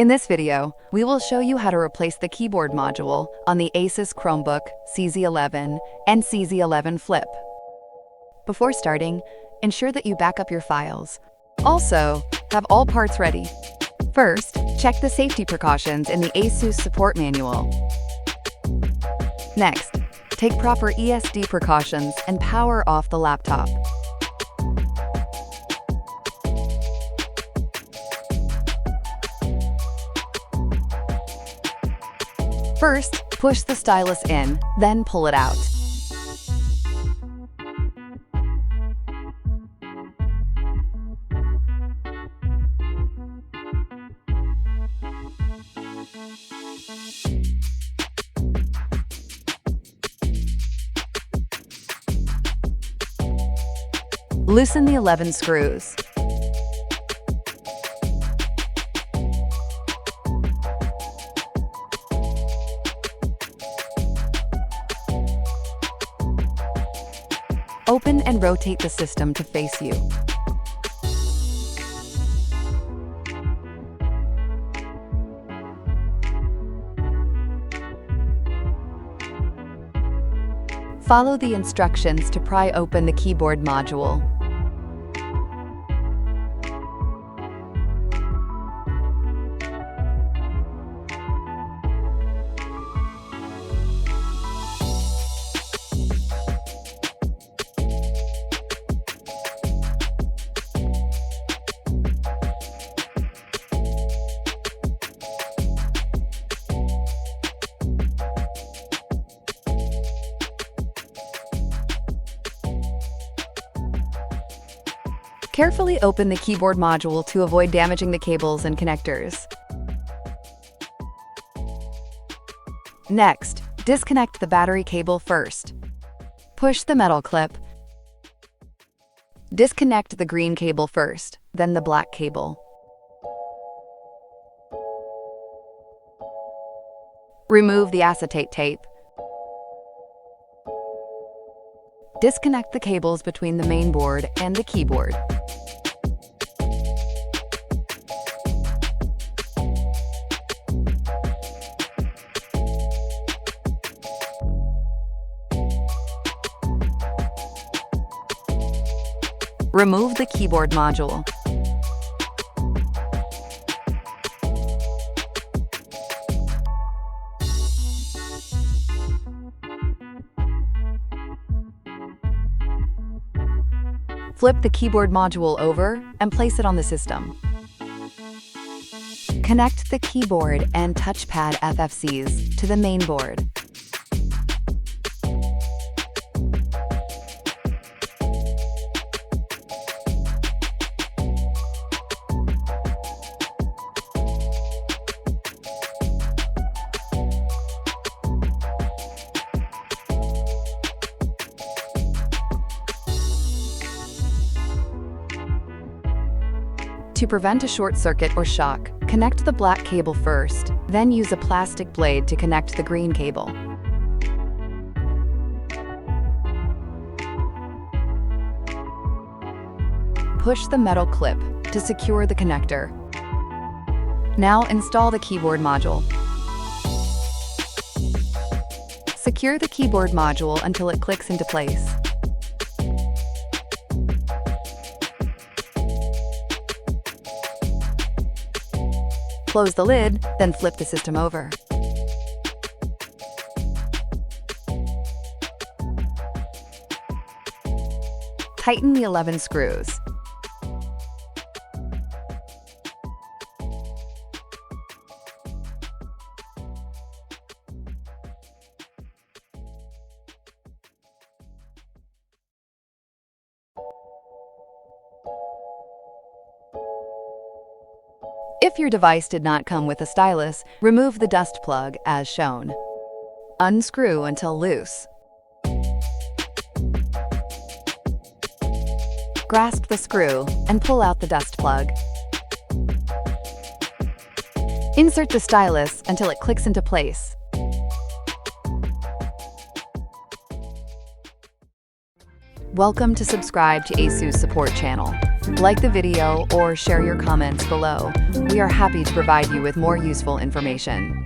In this video, we will show you how to replace the keyboard module on the ASUS Chromebook CZ11 and CZ11 Flip. Before starting, ensure that you back up your files. Also, have all parts ready. First, check the safety precautions in the ASUS support manual. Next, take proper ESD precautions and power off the laptop. First, push the stylus in, then pull it out. Loosen the 11 screws. Open and rotate the system to face you. Follow the instructions to pry open the keyboard module. Carefully open the keyboard module to avoid damaging the cables and connectors. Next, disconnect the battery cable first. Push the metal clip. Disconnect the green cable first, then the black cable. Remove the acetate tape. Disconnect the cables between the main board and the keyboard. Remove the keyboard module. Flip the keyboard module over and place it on the system. Connect the keyboard and touchpad FFCs to the main board. To prevent a short circuit or shock, connect the black cable first, then use a plastic blade to connect the green cable. Push the metal clip to secure the connector. Now install the keyboard module. Secure the keyboard module until it clicks into place. Close the lid, then flip the system over. Tighten the 11 screws. If your device did not come with a stylus, remove the dust plug as shown. Unscrew until loose. Grasp the screw and pull out the dust plug. Insert the stylus until it clicks into place. Welcome to subscribe to ASUS support channel. Like the video or share your comments below. We are happy to provide you with more useful information.